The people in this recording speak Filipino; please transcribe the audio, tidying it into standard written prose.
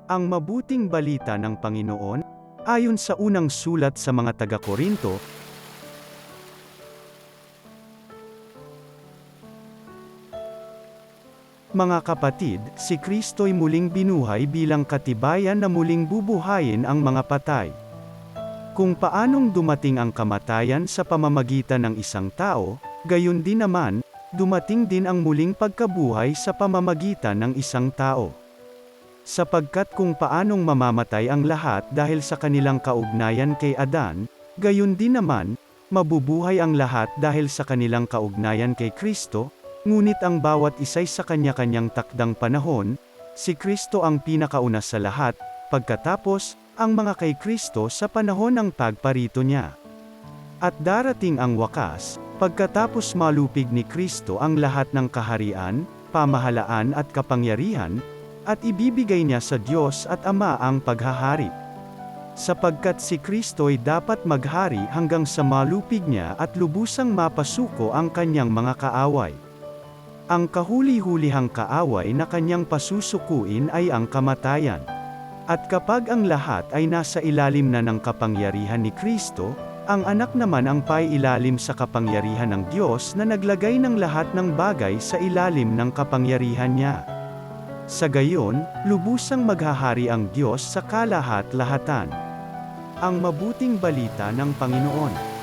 Ang mabuting balita ng Panginoon, ayon sa unang sulat sa mga taga-Korinto, mga kapatid, si Kristo'y muling binuhay bilang katibayan na muling bubuhayin ang mga patay. Kung paanong dumating ang kamatayan sa pamamagitan ng isang tao, gayon din naman, dumating din ang muling pagkabuhay sa pamamagitan ng isang tao. Sapagkat kung paanong mamamatay ang lahat dahil sa kanilang kaugnayan kay Adan, gayon din naman, mabubuhay ang lahat dahil sa kanilang kaugnayan kay Kristo, ngunit ang bawat isa'y sa kanya-kanyang takdang panahon, si Kristo ang pinakauna sa lahat, pagkatapos, ang mga kay Kristo sa panahon ng pagparito niya. At darating ang wakas, pagkatapos malupig ni Kristo ang lahat ng kaharian, pamahalaan at kapangyarihan, at ibibigay niya sa Diyos at Ama ang paghahari. Sapagkat si Kristo'y dapat maghari hanggang sa malupig niya at lubusang mapasuko ang kanyang mga kaaway. Ang kahuli-hulihang kaaway na kanyang pasusukuin ay ang kamatayan. At kapag ang lahat ay nasa ilalim na ng kapangyarihan ni Kristo, ang anak naman ang pailalim sa kapangyarihan ng Diyos na naglagay ng lahat ng bagay sa ilalim ng kapangyarihan niya. Sa gayon, lubusang maghahari ang Diyos sa kalahat-lahatan. Ang mabuting balita ng Panginoon.